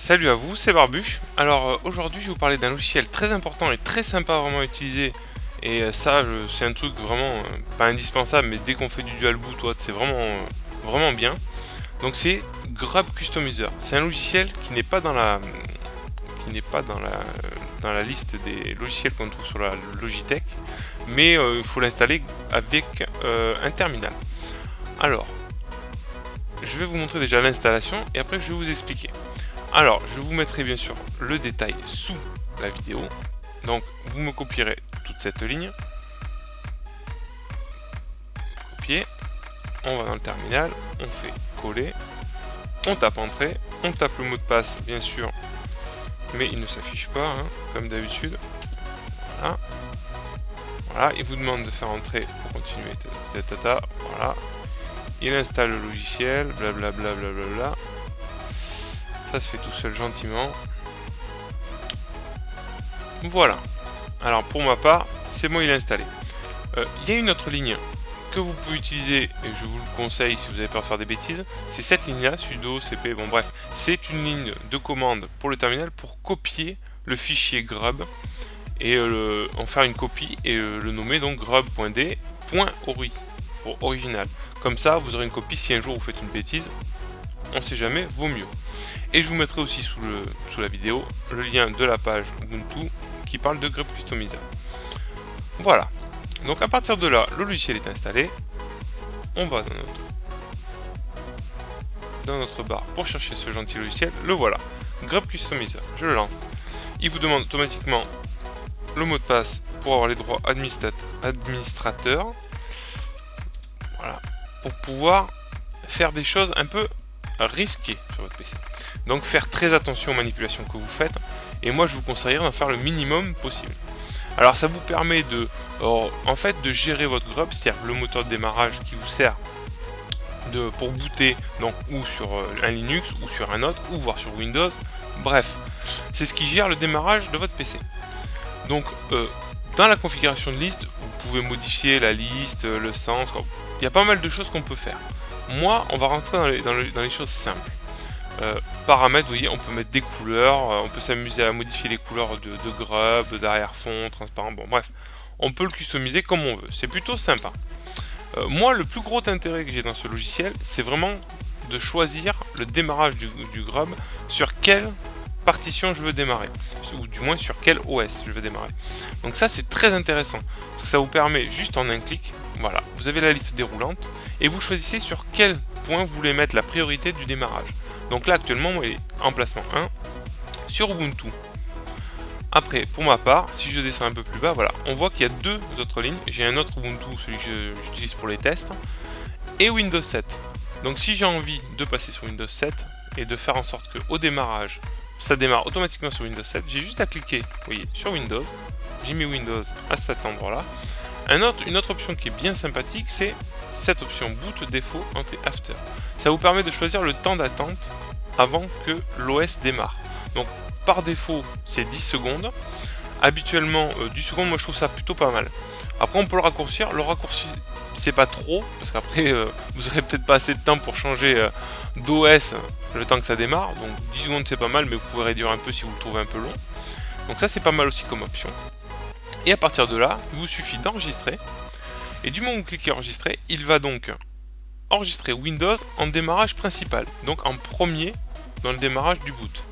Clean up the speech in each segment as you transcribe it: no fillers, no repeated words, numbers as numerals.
Salut à vous, c'est Barbuche. Alors aujourd'hui je vais vous parler d'un logiciel très important et très sympa vraiment à utiliser. Et c'est un truc vraiment pas indispensable, mais dès qu'on fait du dual boot ou autre, c'est vraiment bien. Donc c'est Grub Customizer. C'est un logiciel qui n'est pas dans la liste des logiciels qu'on trouve sur la Logitech, mais il faut l'installer avec un terminal. Alors, je vais vous montrer déjà l'installation et après je vais vous expliquer. Alors, je vous mettrai bien sûr le détail sous la vidéo. Donc, vous me copierez toute cette ligne. Copier. On va dans le terminal. On fait coller. On tape entrée. On tape le mot de passe, bien sûr. Mais il ne s'affiche pas, hein, comme d'habitude. Voilà. Voilà. Il vous demande de faire entrer pour continuer. Voilà. Il installe le logiciel. Blablabla. Bla. Ça se fait tout seul gentiment. Voilà. Alors pour ma part, c'est bon, il est installé. Il y a une autre ligne que vous pouvez utiliser, et je vous le conseille si vous avez peur de faire des bêtises, c'est cette ligne-là, sudo, cp, bon bref, c'est une ligne de commande pour le terminal pour copier le fichier grub et en faire une copie et le nommer donc grub.d.ori pour original. Comme ça, vous aurez une copie si un jour vous faites une bêtise, on sait jamais, vaut mieux. Et je vous mettrai aussi sous la vidéo le lien de la page Ubuntu qui parle de Grub Customizer. Voilà. Donc à partir de là, le logiciel est installé. On va dans notre barre pour chercher ce gentil logiciel. Le voilà. Grub Customizer. Je le lance. Il vous demande automatiquement le mot de passe pour avoir les droits administrateurs. Voilà. Pour pouvoir faire des choses un peu risquées sur votre PC. Donc faire très attention aux manipulations que vous faites. Et moi je vous conseillerais d'en faire le minimum possible. Alors ça vous permet de gérer votre grub, c'est-à-dire le moteur de démarrage qui vous sert pour booter donc, ou sur un Linux ou sur un autre, ou voire sur Windows. Bref, c'est ce qui gère le démarrage de votre PC. Donc dans la configuration de liste, vous pouvez modifier la liste, le sens, il y a pas mal de choses qu'on peut faire. Moi, on va rentrer dans les choses simples. Paramètres, vous voyez, on peut mettre des couleurs, on peut s'amuser à modifier les couleurs de grub, d'arrière-fond, transparent, bon bref, on peut le customiser comme on veut, c'est plutôt sympa. Moi, le plus gros intérêt que j'ai dans ce logiciel, c'est vraiment de choisir le démarrage du grub, sur quelle partition je veux démarrer, ou du moins sur quel OS je veux démarrer. Donc ça, c'est très intéressant, parce que ça vous permet, juste en un clic, voilà, vous avez la liste déroulante, et vous choisissez sur quel point vous voulez mettre la priorité du démarrage. Donc là actuellement il est emplacement 1 sur Ubuntu. Après pour ma part, si je descends un peu plus bas, voilà, on voit qu'il y a deux autres lignes. J'ai un autre Ubuntu, celui que j'utilise pour les tests, et Windows 7. Donc si j'ai envie de passer sur Windows 7 et de faire en sorte que au démarrage, ça démarre automatiquement sur Windows 7, j'ai juste à cliquer, vous voyez, sur Windows. J'ai mis Windows à cet endroit-là. Une autre option qui est bien sympathique, c'est cette option Boot Défaut Entrée After. Ça vous permet de choisir le temps d'attente avant que l'OS démarre. Donc par défaut, c'est 10 secondes. Habituellement, 10 secondes, moi je trouve ça plutôt pas mal. Après, on peut le raccourcir. Le raccourci, c'est pas trop, parce qu'après, vous aurez peut-être pas assez de temps pour changer d'OS le temps que ça démarre. Donc 10 secondes, c'est pas mal, mais vous pouvez réduire un peu si vous le trouvez un peu long. Donc ça, c'est pas mal aussi comme option. Et à partir de là, il vous suffit d'enregistrer. Et du moment où vous cliquez enregistrer, il va donc enregistrer Windows en démarrage principal. Donc en premier dans le démarrage du boot.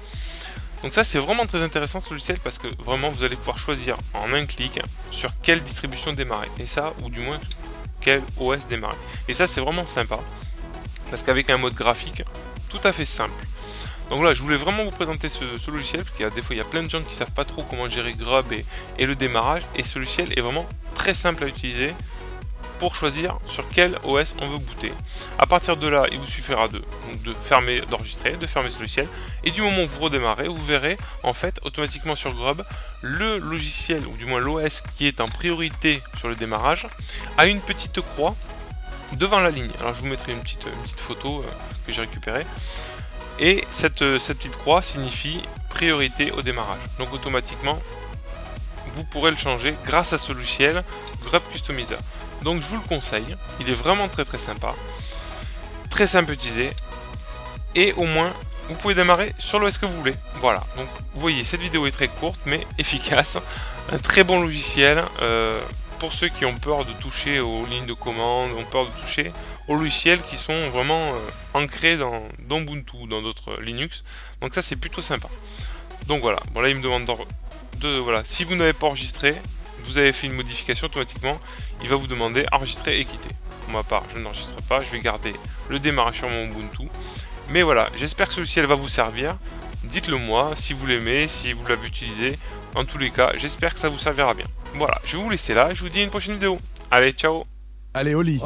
Donc ça, c'est vraiment très intéressant ce logiciel parce que vraiment vous allez pouvoir choisir en un clic sur quelle distribution démarrer. Et ça, ou du moins quel OS démarrer. Et ça, c'est vraiment sympa. Parce qu'avec un mode graphique tout à fait simple. Donc là, je voulais vraiment vous présenter ce logiciel, parce qu'il y a des fois, il y a plein de gens qui ne savent pas trop comment gérer Grub et le démarrage, et ce logiciel est vraiment très simple à utiliser pour choisir sur quel OS on veut booter. À partir de là, il vous suffira d'enregistrer, de fermer ce logiciel, et du moment où vous redémarrez, vous verrez en fait automatiquement sur Grub, le logiciel, ou du moins l'OS qui est en priorité sur le démarrage, a une petite croix devant la ligne. Alors je vous mettrai une petite photo que j'ai récupérée. Et cette petite croix signifie priorité au démarrage. Donc automatiquement, vous pourrez le changer grâce à ce logiciel Grub Customizer. Donc je vous le conseille, il est vraiment très sympa, très simple à utiliser, et au moins vous pouvez démarrer sur l'OS que vous voulez. Voilà, donc vous voyez, cette vidéo est très courte mais efficace. Un très bon logiciel pour ceux qui ont peur de toucher aux lignes de commande, ont peur de toucher aux logiciels qui sont vraiment ancrés dans Ubuntu ou dans d'autres Linux. Donc ça c'est plutôt sympa. Donc voilà, bon là il me demande voilà, si vous n'avez pas enregistré, vous avez fait une modification automatiquement, il va vous demander enregistrer et quitter. Pour ma part, je n'enregistre pas, je vais garder le démarrage sur mon Ubuntu. Mais voilà, j'espère que ce logiciel va vous servir. Dites-le moi si vous l'aimez, si vous l'avez utilisé. En tous les cas, j'espère que ça vous servira bien. Voilà, je vais vous laisser là et je vous dis à une prochaine vidéo. Allez, ciao! Allez, au lit.